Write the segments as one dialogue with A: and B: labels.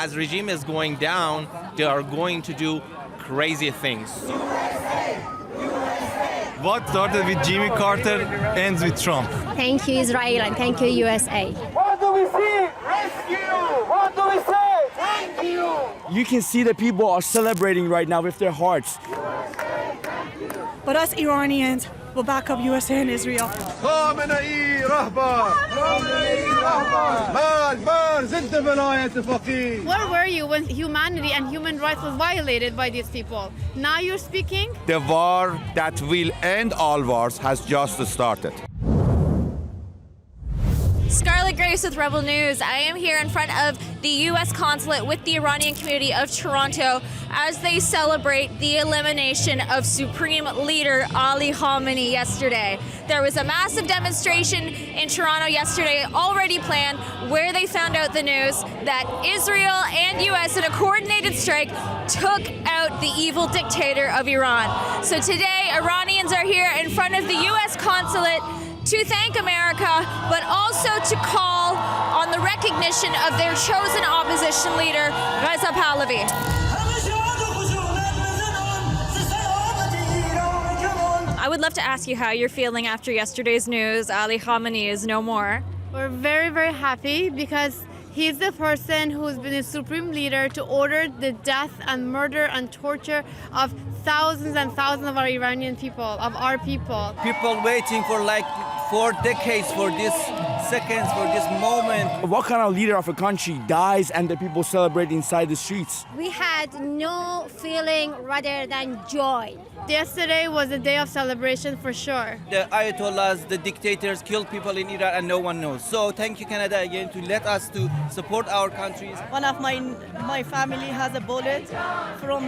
A: as regime is going down, they are going to do crazy things.
B: What started with Jimmy Carter ends with Trump.
C: Thank you, Israel, and thank you, USA.
D: What do we see? Rescue! What do we say? Thank you!
E: You can see that people are celebrating right now with their hearts.
F: But us Iranians will back up USA and Israel.
D: خامنئي رهبان خامنئي رهبان بار ضد ولاية فقيه.
G: Where were you when humanity and human rights was violated by these people? Now you're speaking?
H: The war that will end all wars has just started.
I: Scarlett Grace with Rebel News. I am here in front of the U.S. Consulate with the Iranian community of Toronto as they celebrate the elimination of Supreme Leader Ayatollah Khamenei yesterday. There was a massive demonstration in Toronto yesterday already planned where they found out the news that Israel and U.S. in a coordinated strike took out the evil dictator of Iran. So today, Iranians are here in front of the U.S. Consulate to thank America, but also to call on the recognition of their chosen opposition leader, Reza Pahlavi. I would love to ask you how you're feeling after yesterday's news. Ayatollah Khamenei is no more.
G: We're very, very happy because he's the person who's been a supreme leader to order the death and murder and torture of thousands and thousands of our Iranian people, of our people.
A: People waiting for like 4 decades for this seconds, for this moment.
E: What kind of leader of a country dies and the people celebrate inside the streets?
C: We had no feeling rather than joy.
G: Yesterday was a day of celebration for sure.
A: The Ayatollahs, the dictators killed people in Iran and no one knows. So thank you, Canada, again, to let us to support our countries.
F: One of my family has a bullet from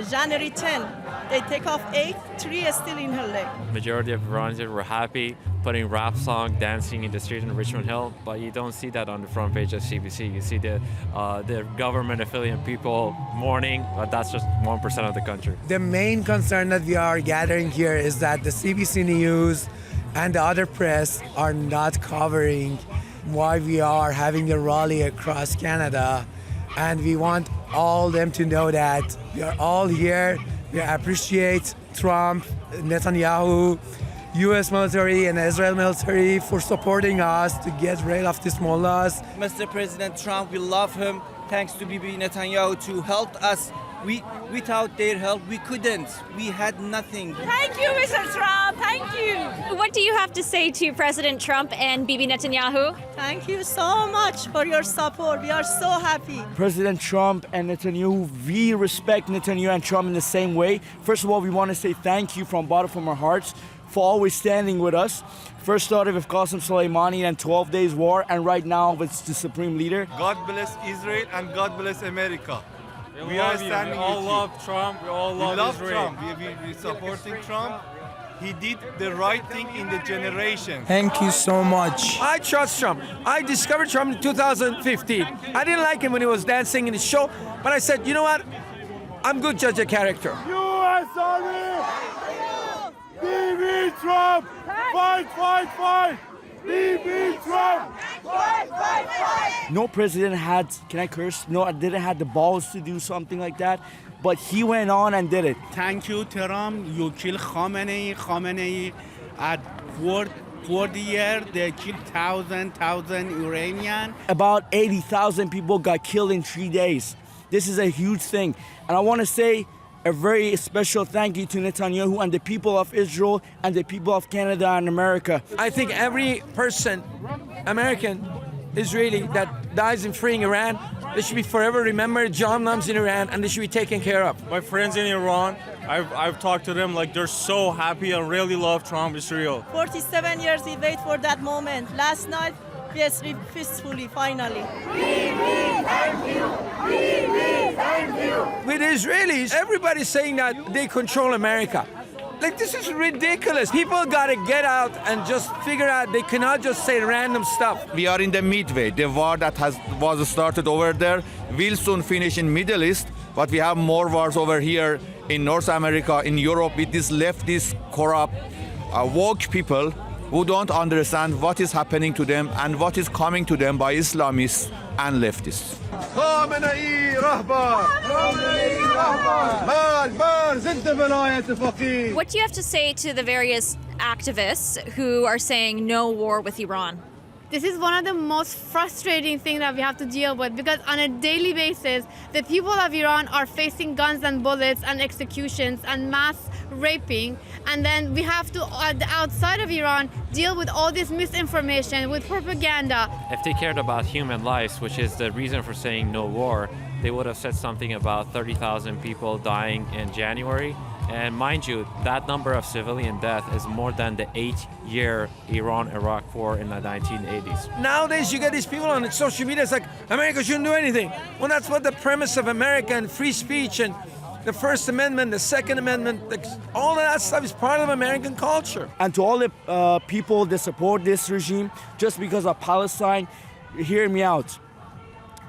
F: January 10. They take off 8, 3 is still in her leg.
J: Majority of Iranians were happy, putting rap song, dancing in the streets in Richmond Hill, but you don't see that on the front page of CBC. You see the government affiliate people mourning, but that's just 1% of the country.
K: The main concern that we are gathering here is that the CBC News and the other press are not covering why we are having a rally across Canada, and we want all them to know that we are all here. We appreciate Trump, Netanyahu, U.S. military and Israel military for supporting us to get rid of these mullahs.
A: Mr. President Trump, we love him. Thanks to Bibi Netanyahu to help us. Without their help, we couldn't. We had nothing.
I: Thank you, Mr. Trump. Thank you. What do you have to say to President Trump and Bibi Netanyahu?
F: Thank you so much for your support. We are so happy.
E: President Trump and Netanyahu, we respect Netanyahu and Trump in the same way. First of all, we want to say thank you from the bottom of our hearts for always standing with us. First started with Qasem Soleimani and 12 Days War, and right now it's the Supreme Leader.
B: God bless Israel and God bless America. We are standing
J: We all
B: with
J: love Trump. We all love Israel.
B: Trump. We supporting Trump. He did the right thing in the generation.
K: Thank you so much.
L: I trust Trump. I discovered Trump in 2015. I didn't like him when he was dancing in the show, but I said, you know what? I'm good judge of character.
D: U.S. Army! Bibi Trump! Fight, fight, fight! Bibi Trump! Fight, fight, fight!
E: No president had, can I curse? No, didn't have the balls to do something like that, but he went on and did it.
M: Thank you, Tehran. You kill Khamenei. Khamenei at 40 years, they killed thousand Iranian.
E: About 80,000 people got killed in 3 days. This is a huge thing. And I want to say a very special thank you to Netanyahu and the people of Israel and the people of Canada and America.
L: I think every person, American, Israeli, that dies in freeing Iran, they should be forever remembered. John Nuns in Iran, and they should be taken care of.
J: My friends in Iran, I've talked to them like they're so happy and really love Trump, Israel.
F: 47 years we wait for that moment. Last night, we sleep peacefully, finally.
D: Thank you! Thank you!
L: With Israelis, everybody's saying that they control America. Like, this is ridiculous. People gotta get out and just figure out they cannot just say random stuff.
H: We are in the midway. The war that was started over there will soon finish in Middle East, but we have more wars over here in North America, in Europe, with these leftist, corrupt, woke people who don't understand what is happening to them and what is coming to them by Islamists and leftists.
I: What do you have to say to the various activists who are saying no war with Iran?
G: This is one of the most frustrating things that we have to deal with, because on a daily basis, the people of Iran are facing guns and bullets and executions and mass raping. And then we have to, outside of Iran, deal with all this misinformation, with propaganda.
J: If they cared about human lives, which is the reason for saying no war, they would have said something about 30,000 people dying in January. And mind you, that number of civilian death is more than the 8-year Iran-Iraq war in the 1980s.
L: Nowadays, you get these people on social media, it's like, America shouldn't do anything. Well, that's what the premise of America and free speech and the First Amendment, the Second Amendment, all of that stuff is part of American culture.
E: And to all the people that support this regime, just because of Palestine, hear me out.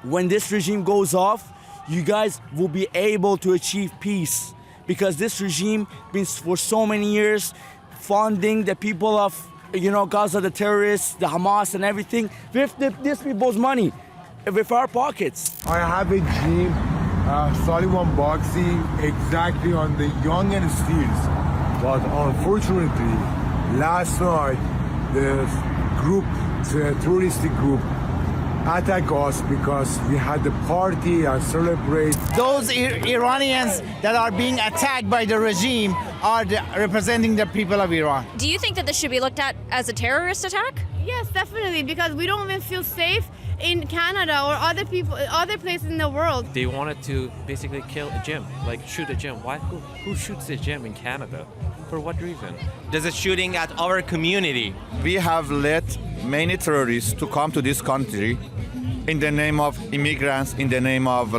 E: When this regime goes off, you guys will be able to achieve peace. Because this regime been for so many years funding the people of, Gaza, the terrorists, the Hamas and everything, with these people's money, with our pockets.
D: I have a dream, Sullivan boxing exactly on the young and steels. But unfortunately, last night, the terroristic group attack us because we had the party and celebrate.
N: Those Iranians that are being attacked by the regime are representing the people of Iran.
I: Do you think that this should be looked at as a terrorist attack?
G: Yes, definitely, because we don't even feel safe in Canada or other places in the world.
J: They wanted to basically kill a gym, like shoot a gym. Why? Who shoots a gym in Canada? For what reason?
A: There's a shooting at our community.
H: We have let many terrorists to come to this country in the name of immigrants, in the name of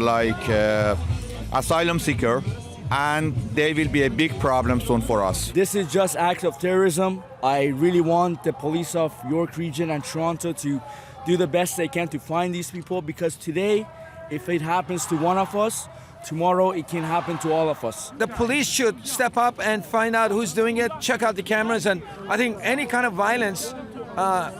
H: asylum seeker, and they will be a big problem soon for us.
E: This is just acts of terrorism. I really want the police of York Region and Toronto to do the best they can to find these people, because today, if it happens to one of us, tomorrow it can happen to all of us.
L: The police should step up and find out who's doing it, check out the cameras, and I think any kind of violence,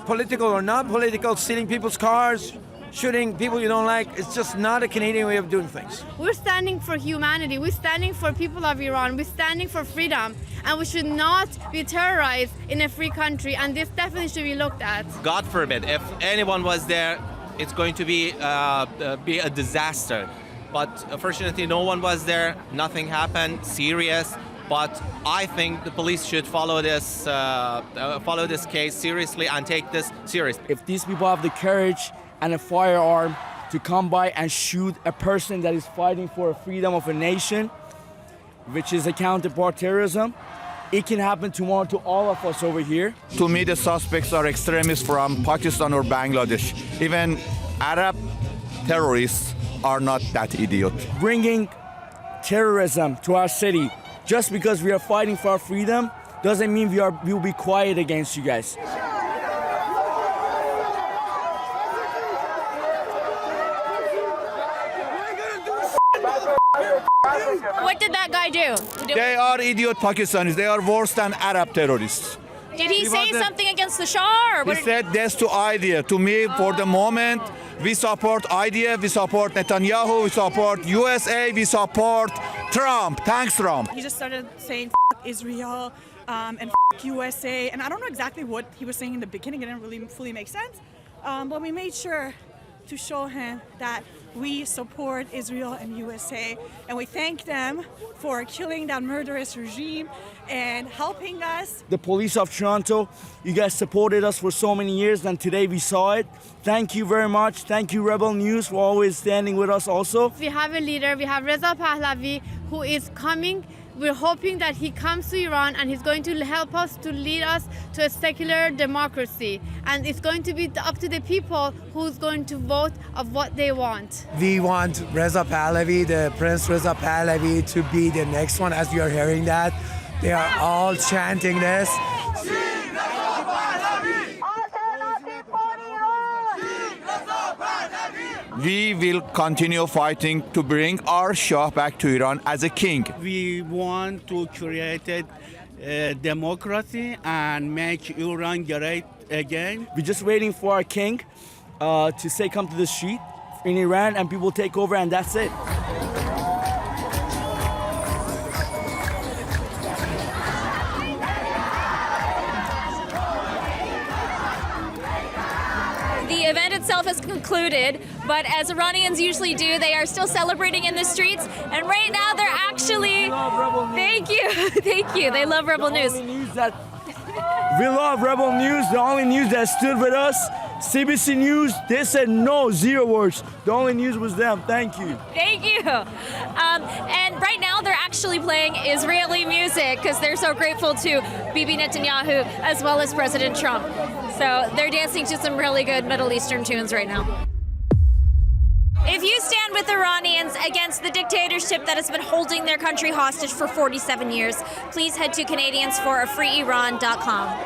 L: political or non-political, stealing people's cars, shooting people you don't like, it's just not a Canadian way of doing things.
G: We're standing for humanity. We're standing for people of Iran. We're standing for freedom. And we should not be terrorized in a free country. And this definitely should be looked at.
A: God forbid, if anyone was there, it's going to be a disaster. But fortunately, no one was there. Nothing happened serious. But I think the police should follow this case seriously and take this seriously.
E: If these people have the courage and a firearm to come by and shoot a person that is fighting for the freedom of a nation, which is a counterpart terrorism, it can happen tomorrow to all of us over here.
H: To me, the suspects are extremists from Pakistan or Bangladesh. Even Arab terrorists are not that idiot.
E: Bringing terrorism to our city just because we are fighting for our freedom doesn't mean we will be quiet against you guys.
I: What did that guy do?
H: They are idiot Pakistanis. They are worse than Arab terrorists.
I: Did he say something against the Shah? Or
H: He said death to IDF. To me, for the moment, we support IDF, we support Netanyahu, we support USA, we support Trump. Thanks, Trump.
O: He just started saying Israel and USA, and I don't know exactly what he was saying in the beginning. It didn't really fully make sense, but we made sure to show him that we support Israel and USA, and we thank them for killing that murderous regime and helping us.
E: The police of Toronto, you guys supported us for so many years, and today we saw it. Thank you very much. Thank you, Rebel News, for always standing with us also.
G: We have a leader, we have Reza Pahlavi, who is coming. We're hoping that he comes to Iran and he's going to help us to lead us to a secular democracy. And it's going to be up to the people who's going to vote of what they want.
K: We want Reza Pahlavi, the Prince Reza Pahlavi, to be the next one. As we are hearing that, they are all chanting this.
H: We will continue fighting to bring our Shah back to Iran as a king.
M: We want to create a democracy and make Iran great again.
E: We're just waiting for our king to say come to the street in Iran and people take over and that's it.
I: The event itself has concluded, but as Iranians usually do, they are still celebrating in the streets. And right now, they're actually. Thank you, thank you. They love Rebel News.
E: We love Rebel News. The only news that stood with us, CBC News. They said no, 0 words. The only news was them. Thank you.
I: Thank you. And right now, they're actually playing Israeli music because they're so grateful to Bibi Netanyahu as well as President Trump. So they're dancing to some really good Middle Eastern tunes right now. If you stand with Iranians against the dictatorship that has been holding their country hostage for 47 years, please head to CanadiansForAFreeIran.com.